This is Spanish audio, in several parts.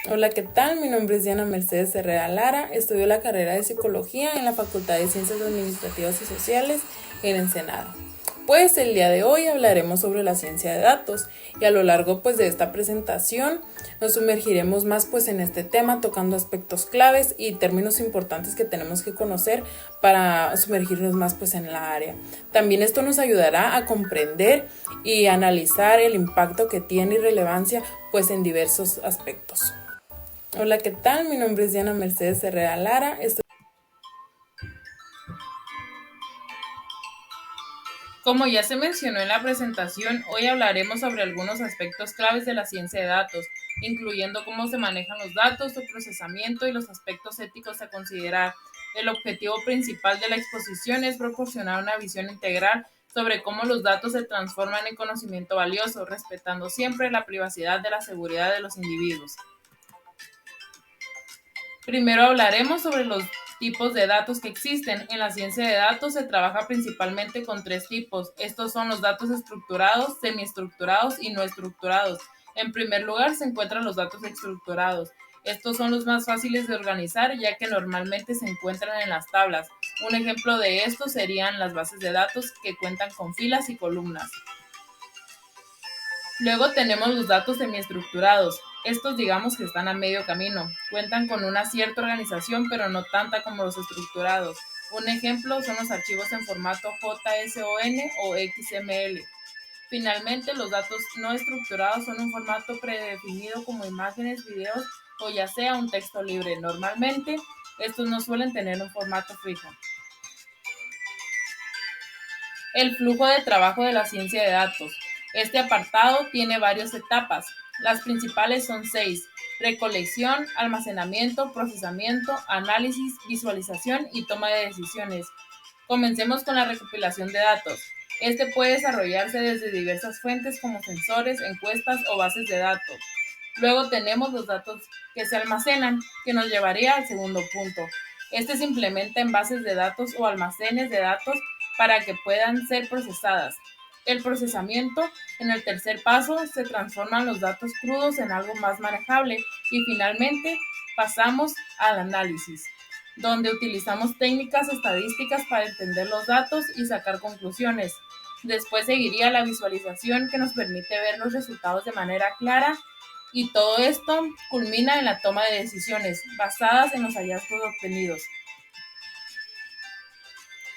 Hola, ¿qué tal? Mi nombre es Diana Mercedes Herrera Lara, estudio la carrera de Psicología en la Facultad de Ciencias Administrativas y Sociales en Ensenada. Pues el día de hoy hablaremos sobre la ciencia de datos y a lo largo de esta presentación nos sumergiremos más en este tema tocando aspectos claves y términos importantes que tenemos que conocer para sumergirnos más en la área. También esto nos ayudará a comprender y analizar el impacto que tiene y relevancia en diversos aspectos. Hola, ¿qué tal? Mi nombre es Diana Mercedes Herrera Lara. Como ya se mencionó en la presentación, hoy hablaremos sobre algunos aspectos claves de la ciencia de datos, incluyendo cómo se manejan los datos, su procesamiento y los aspectos éticos a considerar. El objetivo principal de la exposición es proporcionar una visión integral sobre cómo los datos se transforman en conocimiento valioso, respetando siempre la privacidad de la seguridad de los individuos. Primero hablaremos sobre los tipos de datos que existen. En la ciencia de datos se trabaja principalmente con tres tipos. Estos son los datos estructurados, semiestructurados y no estructurados. En primer lugar se encuentran los datos estructurados. Estos son los más fáciles de organizar ya que normalmente se encuentran en las tablas. Un ejemplo de esto serían las bases de datos que cuentan con filas y columnas. Luego tenemos los datos semiestructurados. Estos digamos que están a medio camino. Cuentan con una cierta organización, pero no tanta como los estructurados. Un ejemplo son los archivos en formato JSON o XML. Finalmente, los datos no estructurados son un formato predefinido como imágenes, videos o ya sea un texto libre. Normalmente, estos no suelen tener un formato fijo. El flujo de trabajo de la ciencia de datos. Este apartado tiene varias etapas. Las principales son 6: recolección, almacenamiento, procesamiento, análisis, visualización y toma de decisiones. Comencemos con la recopilación de datos. Este puede desarrollarse desde diversas fuentes como sensores, encuestas o bases de datos. Luego tenemos los datos que se almacenan, que nos llevaría al segundo punto. Este se implementa en bases de datos o almacenes de datos para que puedan ser procesadas. El procesamiento, en el tercer paso, se transforman los datos crudos en algo más manejable y finalmente pasamos al análisis, donde utilizamos técnicas estadísticas para entender los datos y sacar conclusiones. Después seguiría la visualización que nos permite ver los resultados de manera clara y todo esto culmina en la toma de decisiones basadas en los hallazgos obtenidos.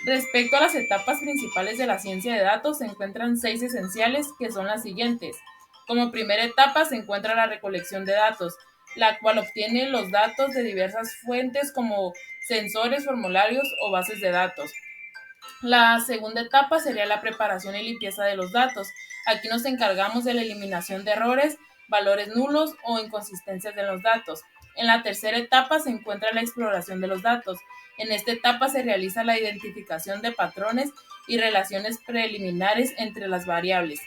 Respecto a las etapas principales de la ciencia de datos, se encuentran 6 esenciales que son las siguientes. Como primera etapa se encuentra la recolección de datos, la cual obtiene los datos de diversas fuentes como sensores, formularios o bases de datos. La segunda etapa sería la preparación y limpieza de los datos. Aquí nos encargamos de la eliminación de errores, valores nulos o inconsistencias de los datos. En la tercera etapa se encuentra la exploración de los datos. En esta etapa se realiza la identificación de patrones y relaciones preliminares entre las variables.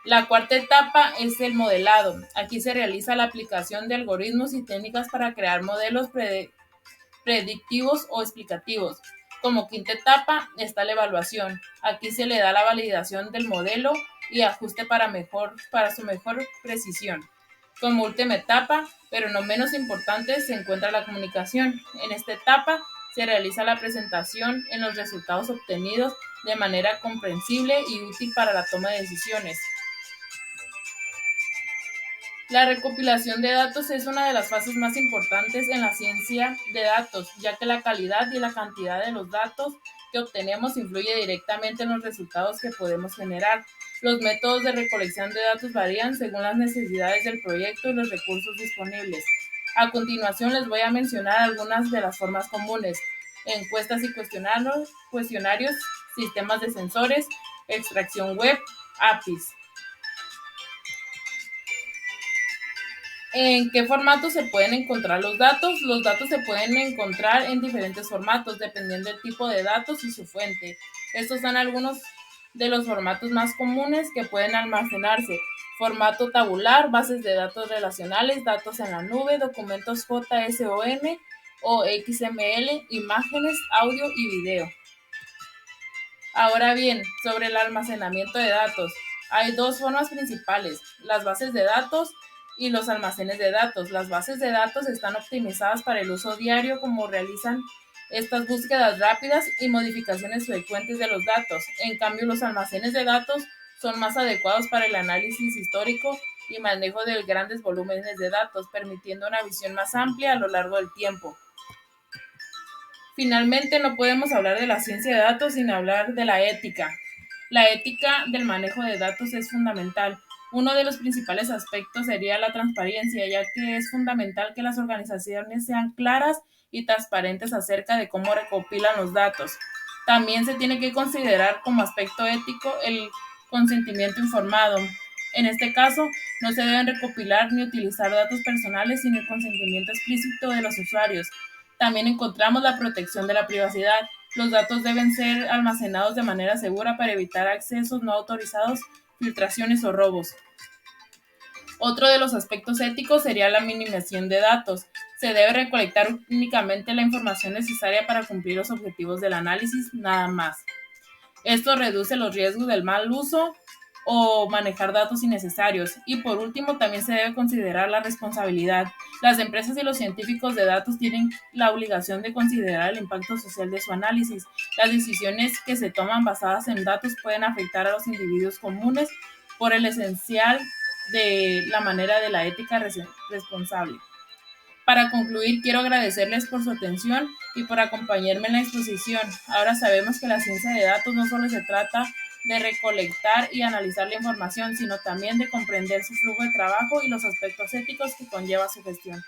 La cuarta etapa es el modelado. Aquí se realiza la aplicación de algoritmos y técnicas para crear modelos predictivos o explicativos. Como quinta etapa está la evaluación. Aquí se le da la validación del modelo y ajuste para su mejor precisión. Como última etapa, pero no menos importante, se encuentra la comunicación. En esta etapa se realiza la presentación en los resultados obtenidos de manera comprensible y útil para la toma de decisiones. La recopilación de datos es una de las fases más importantes en la ciencia de datos, ya que la calidad y la cantidad de los datos que obtenemos influye directamente en los resultados que podemos generar. Los métodos de recolección de datos varían según las necesidades del proyecto y los recursos disponibles. A continuación les voy a mencionar algunas de las formas comunes: encuestas y cuestionarios, sistemas de sensores, extracción web, APIs. ¿En qué formato se pueden encontrar los datos? Los datos se pueden encontrar en diferentes formatos, dependiendo del tipo de datos y su fuente. Estos son algunos de los formatos más comunes que pueden almacenarse: formato tabular, bases de datos relacionales, datos en la nube, documentos JSON o XML, imágenes, audio y video. Ahora bien, sobre el almacenamiento de datos, hay dos formas principales: las bases de datos y los almacenes de datos. Las bases de datos están optimizadas para el uso diario, como realizan estas búsquedas rápidas y modificaciones frecuentes de los datos. En cambio, los almacenes de datos son más adecuados para el análisis histórico y manejo de grandes volúmenes de datos, permitiendo una visión más amplia a lo largo del tiempo. Finalmente, no podemos hablar de la ciencia de datos sin hablar de la ética. La ética del manejo de datos es fundamental. Uno de los principales aspectos sería la transparencia, ya que es fundamental que las organizaciones sean claras y transparentes acerca de cómo recopilan los datos. También se tiene que considerar como aspecto ético el consentimiento informado. En este caso, no se deben recopilar ni utilizar datos personales sin el consentimiento explícito de los usuarios. También encontramos la protección de la privacidad. Los datos deben ser almacenados de manera segura para evitar accesos no autorizados, filtraciones o robos. Otro de los aspectos éticos sería la minimización de datos. Se debe recolectar únicamente la información necesaria para cumplir los objetivos del análisis, nada más. Esto reduce los riesgos del mal uso o manejar datos innecesarios. Y por último, también se debe considerar la responsabilidad. Las empresas y los científicos de datos tienen la obligación de considerar el impacto social de su análisis. Las decisiones que se toman basadas en datos pueden afectar a los individuos comunes por el esencial de la manera de la ética responsable. Para concluir, quiero agradecerles por su atención y por acompañarme en la exposición. Ahora sabemos que la ciencia de datos no solo se trata de recolectar y analizar la información, sino también de comprender su flujo de trabajo y los aspectos éticos que conlleva su gestión.